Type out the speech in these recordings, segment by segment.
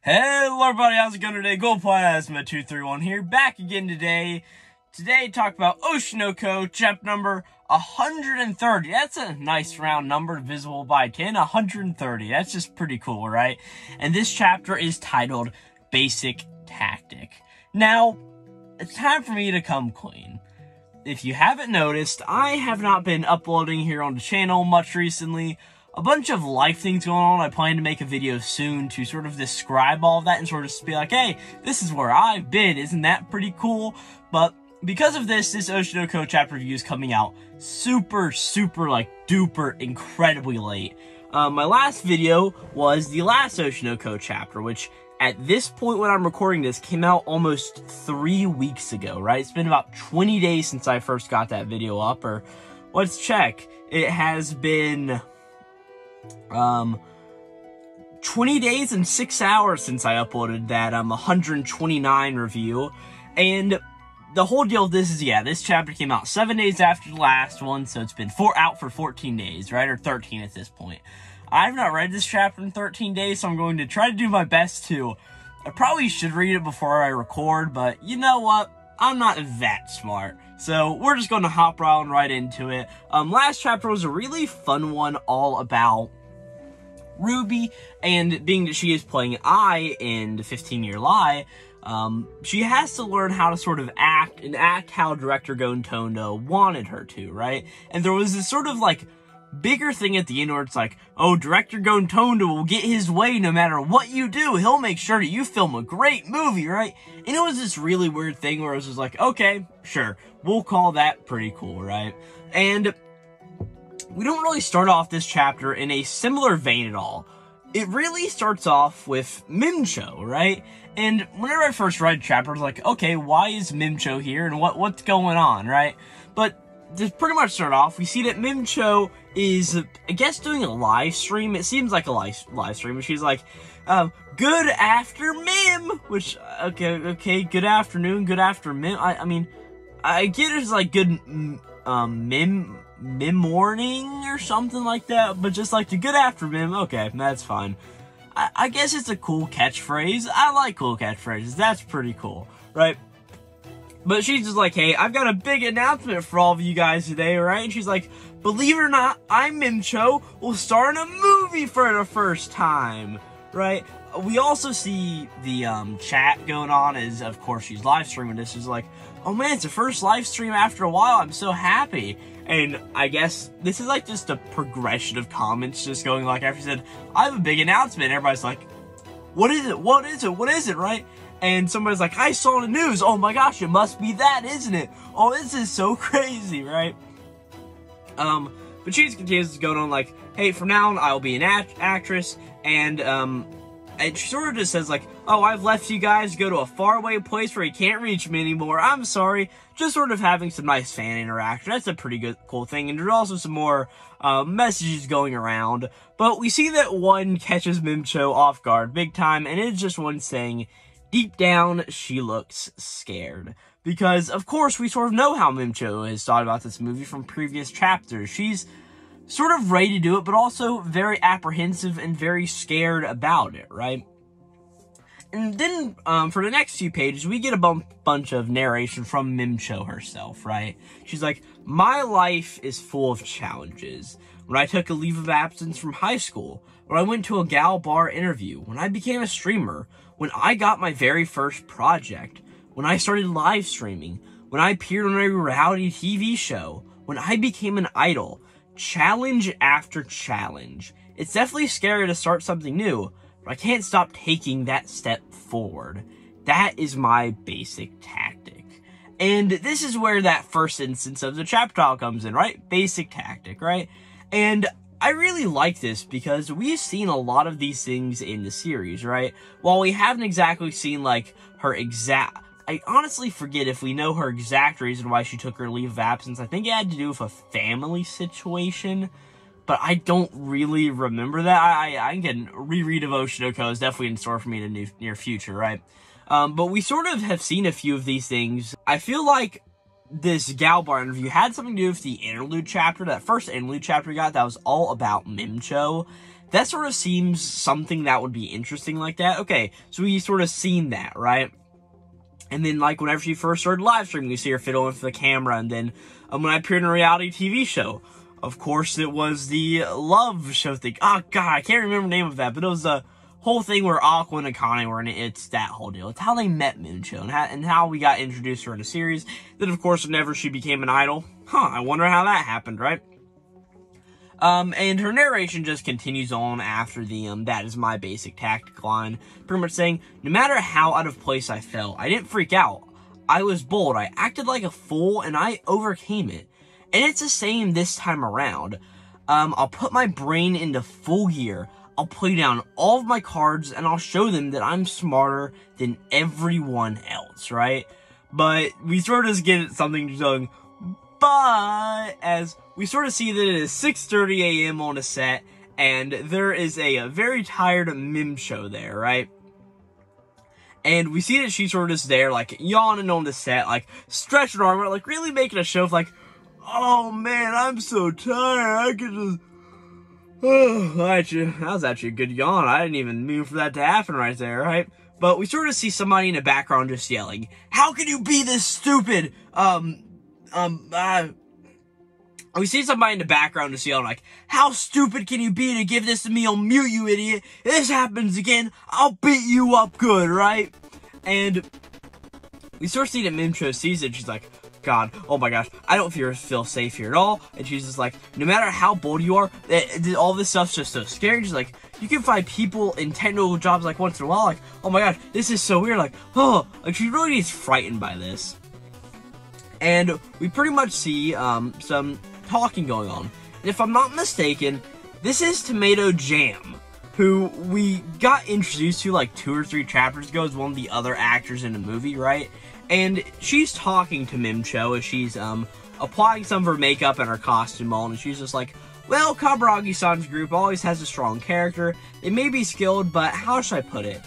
Hello everybody, how's it going today? Glowplasma231 here, back again today. Today, talk about Oshi chapter number 130. That's a nice round number, divisible by 10, 130. That's just pretty cool, right? And this chapter is titled Basic Tactic. Now, it's time for me to come clean. If you haven't noticed, I have not been uploading here on the channel much recently. A bunch of life things going on. I plan to make a video soon to sort of describe all of that and sort of just be like, hey, this is where I've been. Isn't that pretty cool? But because of this Oshi chapter review is coming out super, like, duper, incredibly late. My last video was the last Oshi chapter, which at this point when I'm recording this came out almost 3 weeks ago, right? It's been about 20 days since I first got that video up, or let's check. It has been 20 days and 6 hours since I uploaded that 129 review, and the whole deal of this is, yeah, this chapter came out 7 days after the last one, so it's been out for 14 days, right, or 13 at this point. I've not read this chapter in 13 days, so I'm going to try to do my best to. I probably should read it before I record, but you know what? I'm not that smart. So we're just going to hop right into it. Last chapter was a really fun one, all about Ruby, and being that she is playing I in the 15-Year Lie, she has to learn how to sort of act how director Gon Tondo wanted her to, right? And there was this sort of, like, bigger thing at the end where it's like, oh, director Gon Tondo will get his way no matter what you do. He'll make sure that you film a great movie, right? And it was this really weird thing where it was just like, okay, sure, we'll call that pretty cool, right? And we don't really start off this chapter in a similar vein at all. It really starts off with Mem-Cho, right? And whenever I first read the chapter, I was like, okay, why is Mem-Cho here and what's going on, right? But to pretty much start off, we see that Mem-Cho is, I guess, doing a live stream. It seems like a live stream, and she's like, good after Mem, which, okay, good afternoon, good after Mem. I mean, I get it's like good, Mem morning or something like that, but just like the good after Mem, okay, that's fine. I guess it's a cool catchphrase. I like cool catchphrases. That's pretty cool, right? But she's just like, hey, I've got a big announcement for all of you guys today, right? And she's like, believe it or not, I'm Mem-Cho, will star in a movie for the first time, right? We also see the chat going on as, of course, she's live streaming this. She's like, oh man, it's the first live stream after a while. I'm so happy. And I guess this is like just a progression of comments just going like, after she said, I have a big announcement. Everybody's like, what is it? What is it? What is it, right? And somebody's like, I saw the news. Oh my gosh, it must be that, isn't it? Oh, this is so crazy, right? But she just continues going on like, hey, from now on, I'll be an actress. And she sort of just says like, oh, I've left you guys to go to a faraway place where you can't reach me anymore. I'm sorry. Just sort of having some nice fan interaction. That's a pretty cool thing. And there's also some more messages going around. But we see that one catches Mem-Cho off guard big time. And it's just one saying, deep down, she looks scared. Because, of course, we sort of know how Mem-Cho has thought about this movie from previous chapters. She's sort of ready to do it, but also very apprehensive and very scared about it, right? And then, for the next few pages, we get a bunch of narration from Mem-Cho herself, right? She's like, my life is full of challenges. When I took a leave of absence from high school, when I went to a gal bar interview, when I became a streamer, when I got my very first project, when I started live streaming, when I appeared on a reality TV show, when I became an idol, challenge after challenge. It's definitely scary to start something new, but I can't stop taking that step forward. That is my basic tactic. And this is where that first instance of the chapter title comes in, right? Basic tactic, right? And I really like this because we've seen a lot of these things in the series, right? While we haven't exactly seen, like, her exact... I honestly forget if we know her exact reason why she took her leave of absence. I think it had to do with a family situation, but I don't really remember that. I can reread of Oshi is definitely in store for me in the near future, right? But we sort of have seen a few of these things. I feel like this gal bar interview had something to do with the interlude chapter, that first interlude chapter we got that was all about Mem-Cho. that sort of seems something that would be interesting like that. Okay, so we sort of seen that, right? And then, like, whenever she first started live streaming, you see her fiddling with the camera. And then, when I appeared in a reality TV show, of course, it was the love show thing. Oh, God, I can't remember the name of that. But it was the whole thing where Aqua and Akane were in it. It's that whole deal. It's how they met Mem-Cho and how we got introduced to her in a series. Then, of course, whenever she became an idol. I wonder how that happened, right? And her narration just continues on after the, that is my basic tactic line, pretty much saying, no matter how out of place I felt, I didn't freak out. I was bold, I acted like a fool, and I overcame it. And it's the same this time around. I'll put my brain into full gear, I'll play down all of my cards, and I'll show them that I'm smarter than everyone else, right? But we sort of just get something going, but as we sort of see that it is 6:30 a.m. on a set, and there is a very tired Mem-Cho there, right? And we see that she's sort of just there, like, yawning on the set, like, stretching her arm out, like, really making a show of, like, oh, man, I'm so tired, I could just, oh, that was actually a good yawn. I didn't even mean for that to happen right there, right? But we sort of see somebody in the background just yelling, how can you be this stupid? We see somebody in the background just yelling like, how stupid can you be to give this to me on mute, you idiot? If this happens again, I'll beat you up good, right? And we sort of see that Mem-Cho sees it, she's like, God, oh my gosh, I don't feel safe here at all. And she's just like, no matter how bold you are, all this stuff's just so scary. She's like, you can find people in technical jobs like once in a while, like, oh my gosh, this is so weird, like, oh, like she really gets frightened by this. And we pretty much see some talking going on. And if I'm not mistaken, this is Tomato Jam, who we got introduced to like 2 or 3 chapters ago as one of the other actors in the movie, right? And she's talking to Mem-Cho as she's applying some of her makeup and her costume on, and she's just like, well, Kakariko-san's group always has a strong character. They may be skilled, but how should I put it?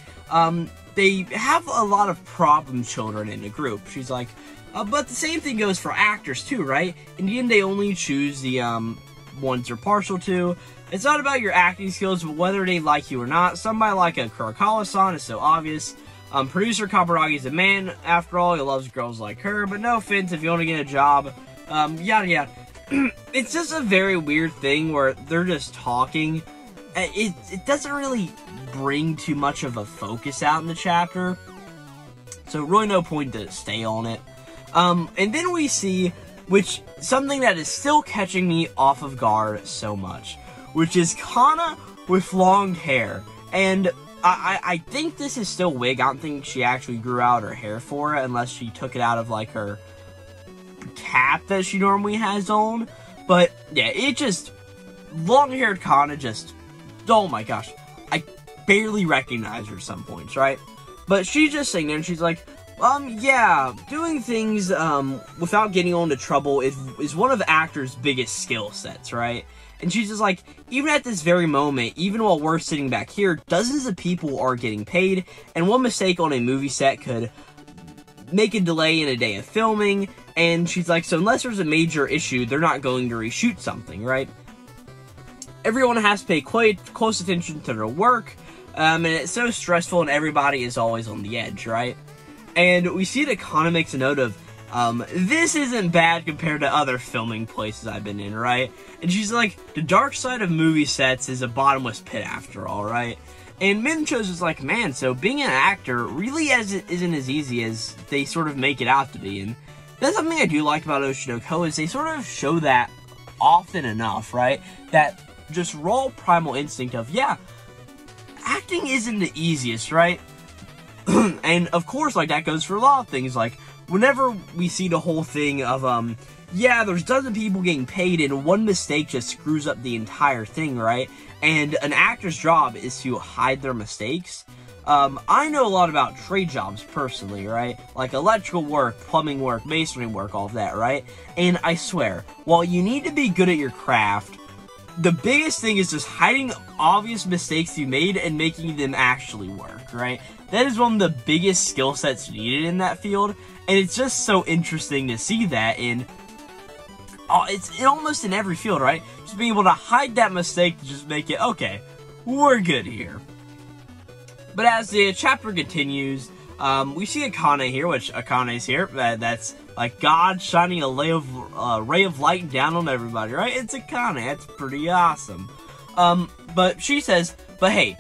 They have a lot of problem children in the group. She's like, but the same thing goes for actors too, right? In the end, they only choose the ones they're partial to. It's not about your acting skills, but whether they like you or not. Somebody like a Kakariko-san is so obvious. Producer Kabaragi's a man, after all, he loves girls like her, but no offense if you want to get a job, yada yada. It's just a very weird thing where they're just talking. It doesn't really bring too much of a focus out in the chapter, so really no point to stay on it. And then we see, something that is still catching me off of guard so much, which is Kana with long hair. And I think this is still wig. I don't think she actually grew out her hair for it, unless she took it out of, like, her cap that she normally has on. But, yeah, it just, long-haired Kana just, oh my gosh, I barely recognize her at some points, right? But she's just sitting there, and she's like, yeah, doing things, without getting into trouble is one of actors' biggest skill sets, right? And she's just like, even at this very moment, even while we're sitting back here, dozens of people are getting paid, and one mistake on a movie set could make a delay in a day of filming, and she's like, so unless there's a major issue, they're not going to reshoot something, right? Everyone has to pay quite close attention to their work, and it's so stressful, and everybody is always on the edge, right? And we see that Kana makes a note of, this isn't bad compared to other filming places I've been in, right? And she's like, the dark side of movie sets is a bottomless pit after all, right? And Mem-Cho's just like, man, so being an actor really isn't as easy as they sort of make it out to be. And that's something I do like about Oshi no Ko, is they sort of show that often enough, right? That just raw primal instinct of, yeah, acting isn't the easiest, right? And of course, like, that goes for a lot of things. Like, whenever we see the whole thing of, yeah, there's dozens of people getting paid and one mistake just screws up the entire thing, right? And an actor's job is to hide their mistakes. I know a lot about trade jobs personally, right? Like electrical work, plumbing work, masonry work, all of that, right? And I swear, while you need to be good at your craft, the biggest thing is just hiding obvious mistakes you made and making them actually work, right? That is one of the biggest skill sets needed in that field, and it's just so interesting to see that in almost in every field, right? Just being able to hide that mistake to just make it, okay, we're good here. But as the chapter continues, we see Akane here, which Akane's here. That's like God shining a ray of light down on everybody, right? It's Akane. That's pretty awesome. But she says, but hey,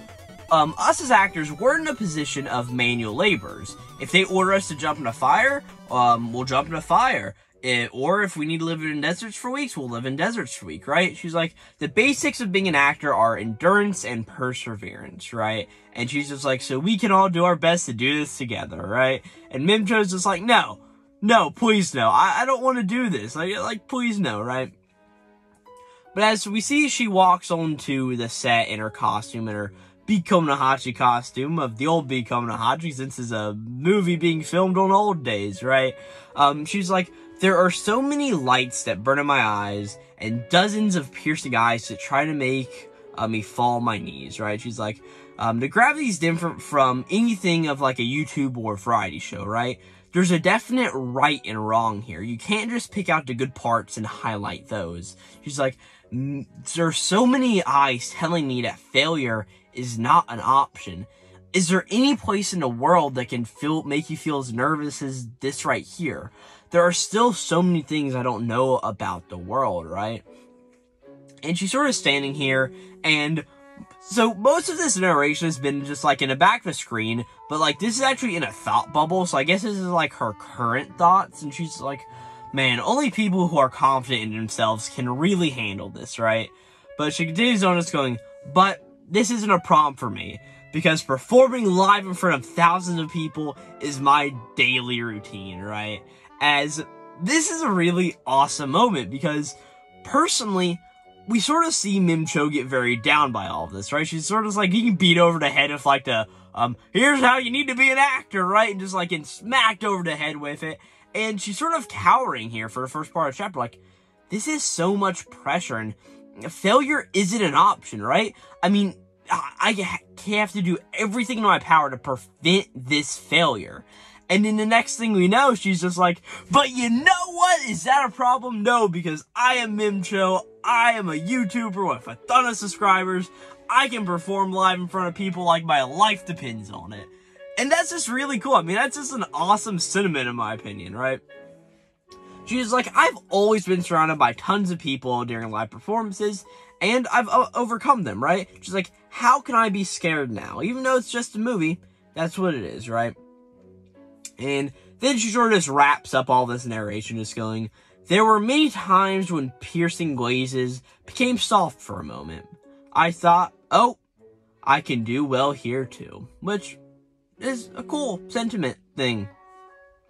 us as actors, we're in a position of manual laborers. If they order us to jump in a fire, we'll jump in a fire. Or if we need to live in deserts for weeks, we'll live in deserts for weeks, right? She's like, the basics of being an actor are endurance and perseverance, right? And she's just like, so we can all do our best to do this together, right? And Mem-Cho's just like, no, please no, I don't want to do this, like, please no, right? But as we see, she walks onto the set in her costume, in her Biko no Hachi costume of the old Biko no Hachi, since it's a movie being filmed on old days, right? She's like, there are so many lights that burn in my eyes, and dozens of piercing eyes that try to make me fall on my knees, right? She's like, the gravity is different from anything of like a YouTube or variety show, right? There's a definite right and wrong here. You can't just pick out the good parts and highlight those. She's like, there's so many eyes telling me that failure is not an option. Is there any place in the world that can make you feel as nervous as this right here? There are still so many things I don't know about the world, right? And she's sort of standing here, and so most of this narration has been just like in the back of the screen, but like this is actually in a thought bubble, so I guess this is like her current thoughts, and she's like, man, only people who are confident in themselves can really handle this, right? But she continues on just going, but this isn't a problem for me, because performing live in front of thousands of people is my daily routine, right? As this is a really awesome moment, because personally, we sort of see Mem-Cho get very down by all of this, right? She's sort of like getting beat over the head with like the, here's how you need to be an actor, right? And just like getting smacked over the head with it. And she's sort of cowering here for the first part of the chapter, like, this is so much pressure, and failure isn't an option, right? I mean, I have to do everything in my power to prevent this failure. And then the next thing we know, she's just like, but you know what? Is that a problem? No, because I am Mem-Cho. I am a YouTuber with a ton of subscribers. I can perform live in front of people like my life depends on it. And that's just really cool. I mean, that's just an awesome sentiment in my opinion, right? She's like, I've always been surrounded by tons of people during live performances, and I've overcome them, right? She's like, how can I be scared now? Even though it's just a movie, that's what it is, right? And then she sort of just wraps up all this narration just going, there were many times when piercing glazes became soft for a moment. I thought, oh, I can do well here too. Which is a cool sentiment thing.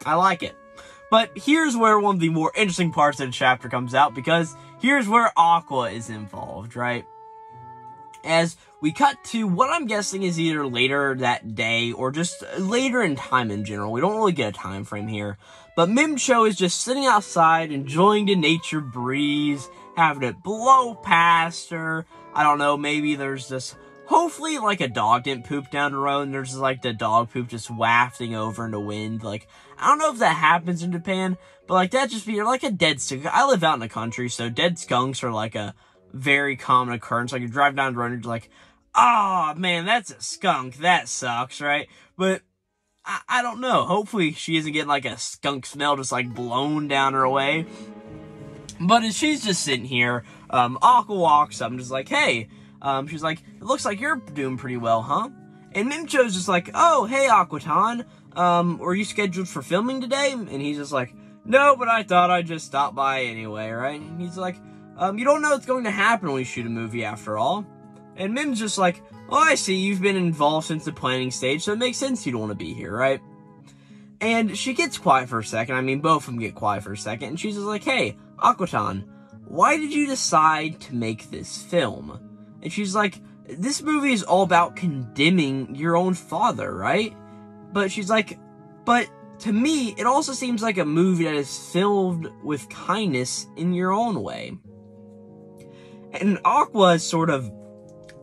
I like it. But here's where one of the more interesting parts of the chapter comes out, because here's where Aqua is involved, right? As we cut to what I'm guessing is either later that day or just later in time in general. We don't really get a time frame here. But Mem-Cho is just sitting outside, enjoying the nature breeze, having it blow past her. I don't know, maybe there's this, hopefully like a dog didn't poop down the road and there's just like the dog poop just wafting over in the wind. Like, I don't know if that happens in Japan, but like that just be like a dead skunk. I live out in the country, so dead skunks are like a very common occurrence. Like you drive down the road and you're like, oh man, that's a skunk. That sucks, right? But I don't know. Hopefully she isn't getting like a skunk smell just like blown down her way. But as she's just sitting here, Aqua walks up and just like, hey, she's like, it looks like you're doing pretty well, huh? And Mem-Cho's just like, oh, hey, Aquatan, were you scheduled for filming today? And he's just like, no, but I thought I'd just stop by anyway, right? And he's like, you don't know what's going to happen when we shoot a movie after all. And Mim's just like, oh, I see, you've been involved since the planning stage, so it makes sense you'd want to be here, right? And she gets quiet for a second. I mean, both of them get quiet for a second. And she's just like, hey, Aquatan, why did you decide to make this film? And she's like, this movie is all about condemning your own father, right? But she's like, but to me, it also seems like a movie that is filled with kindness in your own way. And Aqua sort of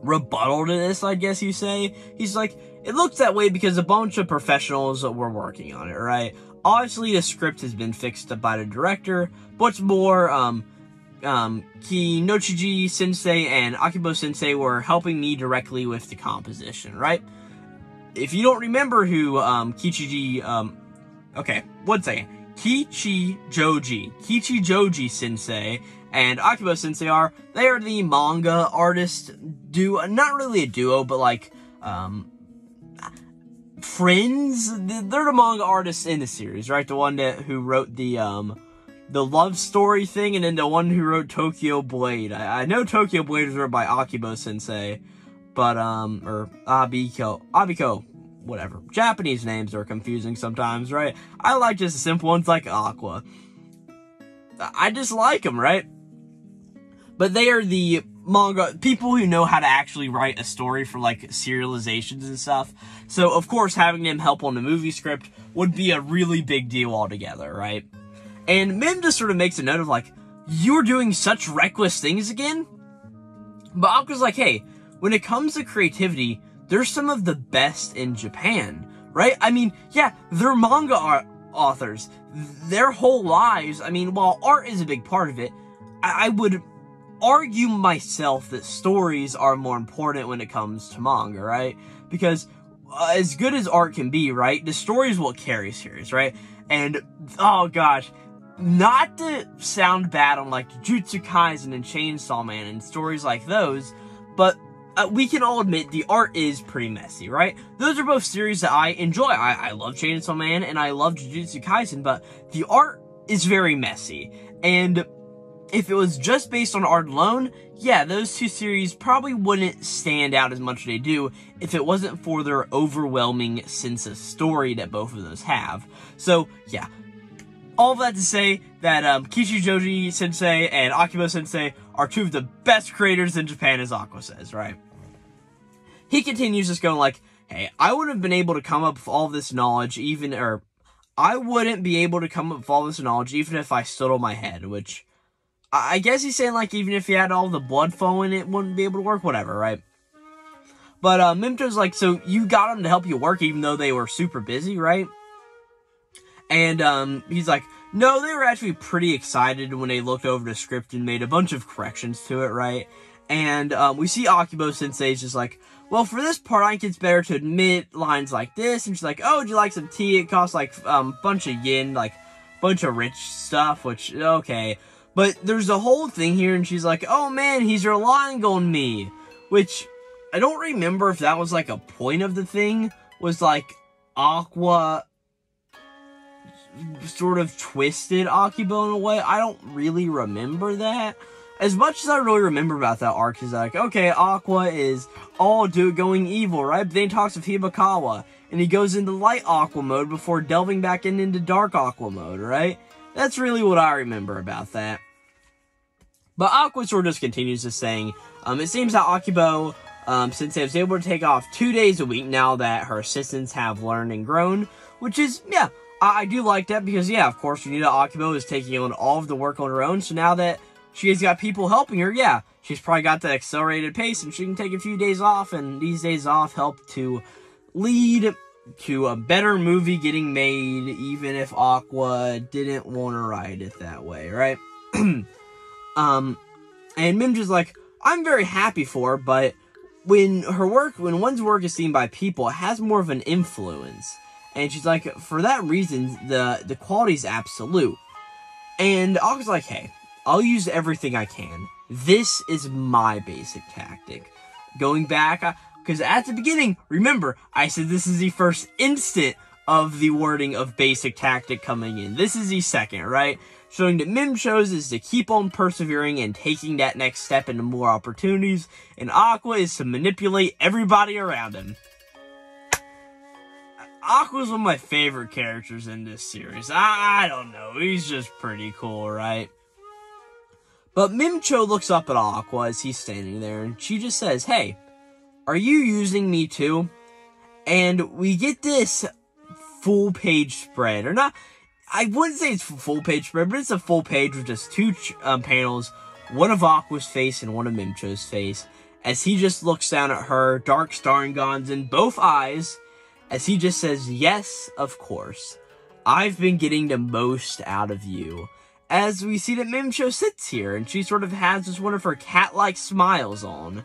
rebuttal to this, I guess you say. He's like, it looks that way because a bunch of professionals were working on it, right? Obviously, the script has been fixed up by the director. What's more, Kinochiji Sensei and Akibo Sensei were helping me directly with the composition, right? If you don't remember who okay, one second. Kichijoji Sensei and Akibo Sensei are, they are the manga artist duo, not really a duo, but like, friends. They're the manga artists in the series, right? The one who wrote the love story thing, and then the one who wrote Tokyo Blade. I know Tokyo Blade was written by Akibo Sensei, but, or Abiko, whatever. Japanese names are confusing sometimes, right? I like just the simple ones like Aqua. I just like them, right? But they are the manga people who know how to actually write a story for, like, serializations and stuff. So, of course, having them help on the movie script would be a really big deal altogether, right? And Mem just sort of makes a note of, like, you're doing such reckless things again? But Aqua's like, hey, when it comes to creativity, they're some of the best in Japan, right? I mean, yeah, they're manga authors. Their whole lives, I mean, while art is a big part of it, I would argue myself that stories are more important when it comes to manga, right? Because as good as art can be, right, the story is what carries series, right? And, oh gosh, not to sound bad on, like, Jujutsu Kaisen and Chainsaw Man and stories like those, but we can all admit the art is pretty messy, right? Those are both series that I enjoy. I love Chainsaw Man and I love Jujutsu Kaisen, but the art is very messy. And if it was just based on art alone, yeah, those two series probably wouldn't stand out as much as they do if it wasn't for their overwhelming sense of story that both of those have. So, yeah. All of that to say that Kichijoji Sensei and Akibo Sensei are two of the best creators in Japan, as Aqua says, right? He continues just going like, hey, I wouldn't have been able to come up with all this knowledge I wouldn't be able to come up with all this knowledge even if I stood on my head, which I guess he's saying, like, even if you had all the blood flowing, it wouldn't be able to work, whatever, right? But Mem-Cho's like, so you got them to help you work even though they were super busy, right? And he's like, no, they were actually pretty excited when they looked over the script and made a bunch of corrections to it, right? And we see Akibo Sensei's just like, well, for this part, I think it's better to admit lines like this. And she's like, oh, would you like some tea? It costs like bunch of yen, like bunch of rich stuff, which, okay. But there's a whole thing here, and she's like, oh man, he's relying on me. Which, I don't remember if that was like a point of the thing, was like Aqua sort of twisted Akibo in a way. I don't really remember that. As much as I really remember about that arc is like, okay, Aqua is all going evil, right? But then he talks with Hibakawa, and he goes into light Aqua mode before delving back into dark Aqua mode, right? That's really what I remember about that. But Aqua sort of just continues to saying, it seems that Akibo Sensei was able to take off 2 days a week now that her assistants have learned and grown, which is, yeah, I do like that because, yeah, of course, we knew that Akibo is taking on all of the work on her own, so now that she has got people helping her, yeah, she's probably got that accelerated pace, and she can take a few days off, and these days off help to lead to a better movie getting made, even if Aqua didn't want to write it that way, right? And Mem-Cho's like, I'm very happy for her, but when one's work is seen by people, it has more of an influence. And she's like, for that reason, the quality's absolute. And Aqua's like, hey, I'll use everything I can. This is my basic tactic. Going back, because at the beginning, remember, I said this is the first instant of the wording of basic tactic coming in. This is the second, right? Showing that Mem-Cho's is to keep on persevering and taking that next step into more opportunities, and Aqua is to manipulate everybody around him. Aqua's one of my favorite characters in this series. I don't know, he's just pretty cool, right? But Mem-Cho looks up at Aqua as he's standing there, and she just says, hey, are you using me too? And we get this full page spread, or not, I wouldn't say it's a full page spread, but it's a full page with just two panels, one of Aqua's face and one of Mem-Cho's face, as he just looks down at her, dark Starngons in both eyes, as he just says, yes, of course, I've been getting the most out of you. as we see that Mem-Cho sits here, and she sort of has just one of her cat-like smiles on.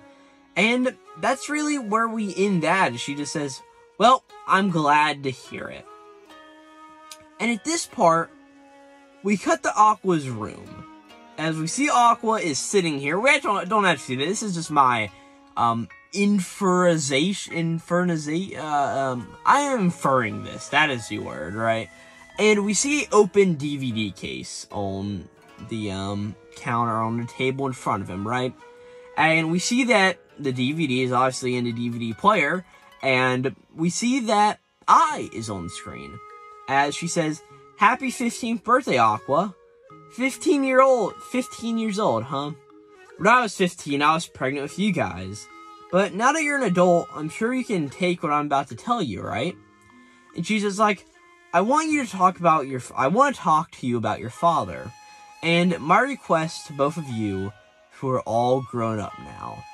And that's really where we end that. She just says, well, I'm glad to hear it. And at this part, we cut to Aqua's room. As we see Aqua is sitting here. We actually don't have to see that. This is just my, I am inferring this. That is the word, right? And we see open DVD case on the, counter on the table in front of him, right? And we see that the DVD is obviously in the DVD player. And we see that I is on the screen. As she says, happy 15th birthday, Aqua. 15 years old, huh? When I was 15, I was pregnant with you guys. But now that you're an adult, I'm sure you can take what I'm about to tell you, right? And she's just like, I want to talk to you about your father. And my request to both of you, who are all grown up now.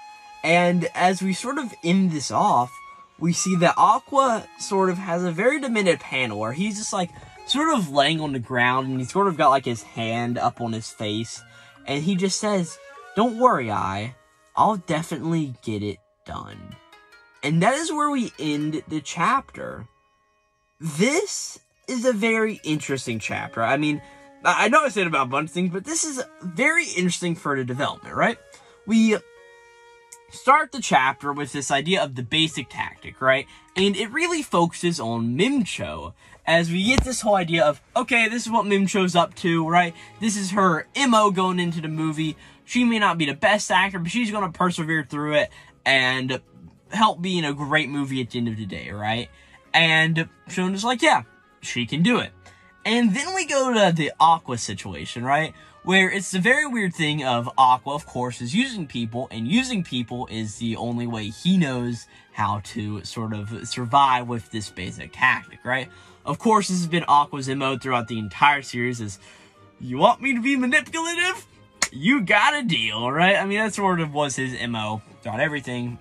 And as we sort of end this off, we see that Aqua sort of has a very demented panel where he's just like, sort of laying on the ground, and he's sort of got like his hand up on his face, and he just says, don't worry, I'll definitely get it done. And that is where we end the chapter. This is a very interesting chapter. I mean, I know I said about a bunch of things, but this is very interesting for the development, right? We start the chapter with this idea of the basic tactic, right? And it really focuses on Mem-Cho, as we get this whole idea of, okay, this is what Mem-Cho's up to, right? This is her MO going into the movie. She may not be the best actor, but she's going to persevere through it and help be in a great movie at the end of the day, right? And Shona's like, yeah, she can do it. And then we go to the Aqua situation, right? Where it's the very weird thing of Aqua, of course, is using people, and using people is the only way he knows how to sort of survive with this basic tactic, right? Of course, this has been Aqua's MO throughout the entire series is, you want me to be manipulative? You got a deal, right? I mean, that sort of was his MO throughout everything.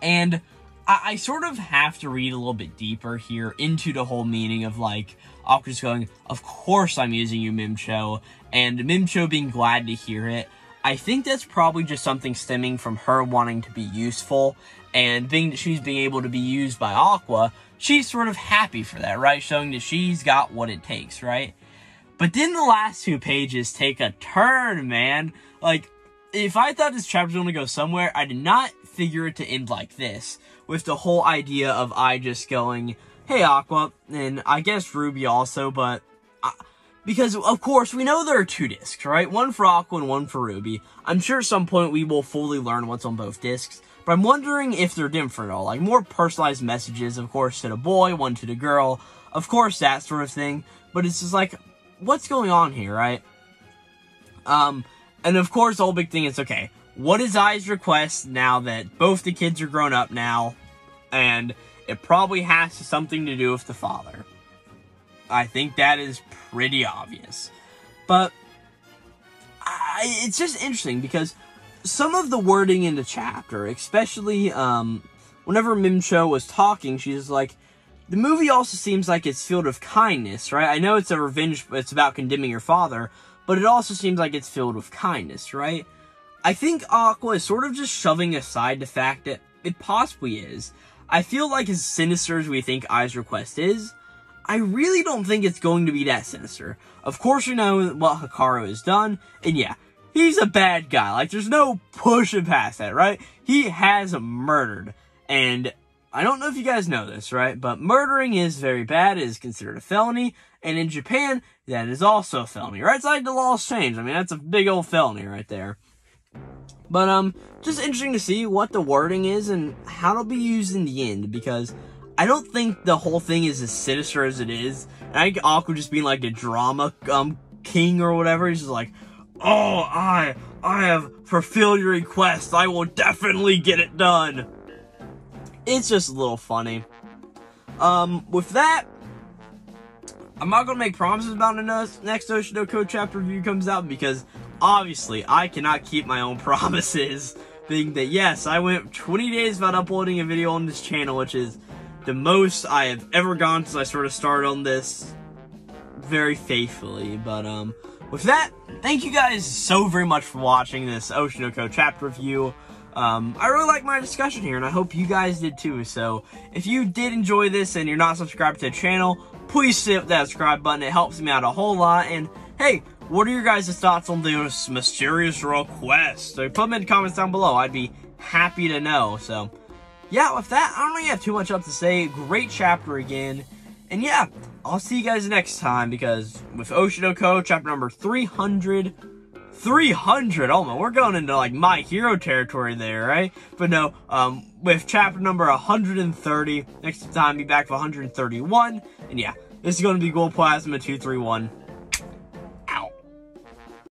And I sort of have to read a little bit deeper here into the whole meaning of, like, Aqua's going, of course I'm using you, Mem-Cho, and Mem-Cho being glad to hear it. I think that's probably just something stemming from her wanting to be useful, and being that she's being able to be used by Aqua, she's sort of happy for that, right? Showing that she's got what it takes, right? But then the last 2 pages take a turn, man. Like, if I thought this chapter was going to go somewhere, I did not figure it to end like this. With the whole idea of I just going, hey, Aqua, and I guess Ruby also, but because, of course, we know there are 2 discs, right? One for Aqua and one for Ruby. I'm sure at some point we will fully learn what's on both discs, but I'm wondering if they're different at all. Like, more personalized messages, of course, to the boy, one to the girl, of course, that sort of thing. But it's just like, what's going on here, right? And of course, the whole big thing is, okay, what is Ai's request now that both the kids are grown up now? And it probably has something to do with the father. I think that is pretty obvious. But it's just interesting because some of the wording in the chapter, especially whenever Mem-Cho was talking, she's like, the movie also seems like it's filled with kindness, right? I know it's a revenge, it's about condemning your father, but it also seems like it's filled with kindness, right? I think Aqua is sort of just shoving aside the fact that it possibly is. I feel like as sinister as we think Ai's request is, I really don't think it's going to be that sinister. Of course, we know what Hikaru has done, and yeah, he's a bad guy. Like, there's no pushing past that, right? He has murdered, and I don't know if you guys know this, right? But murdering is very bad. It is considered a felony, and in Japan, that is also a felony, right? It's like the laws changed. I mean, that's a big old felony right there. But, just interesting to see what the wording is and how it'll be used in the end, because I don't think the whole thing is as sinister as it is. And I think Aqua just being like the drama, king or whatever, he's just like, oh, I have fulfilled your request, I will definitely get it done. It's just a little funny. With that, I'm not gonna make promises about the next Oshi no Code chapter review comes out, because obviously I cannot keep my own promises, being that yes, I went 20 days without uploading a video on this channel, which is the most I have ever gone since I sort of started on this very faithfully. But with that, thank you guys so very much for watching this Oshinoko chapter review. I really like my discussion here, and I hope you guys did too. So, if you did enjoy this and you're not subscribed to the channel, please hit that subscribe button. It helps me out a whole lot. And hey, what are your guys' thoughts on this mysterious request? So put them in the comments down below. I'd be happy to know. So, yeah, with that, I don't really have too much else to say. Great chapter again. And yeah, I'll see you guys next time, because with Oshinoko chapter number 300, oh man, we're going into like My Hero territory there, right? But no, with chapter number 130, next time be back for 131, and yeah, this is going to be Glowplasma231.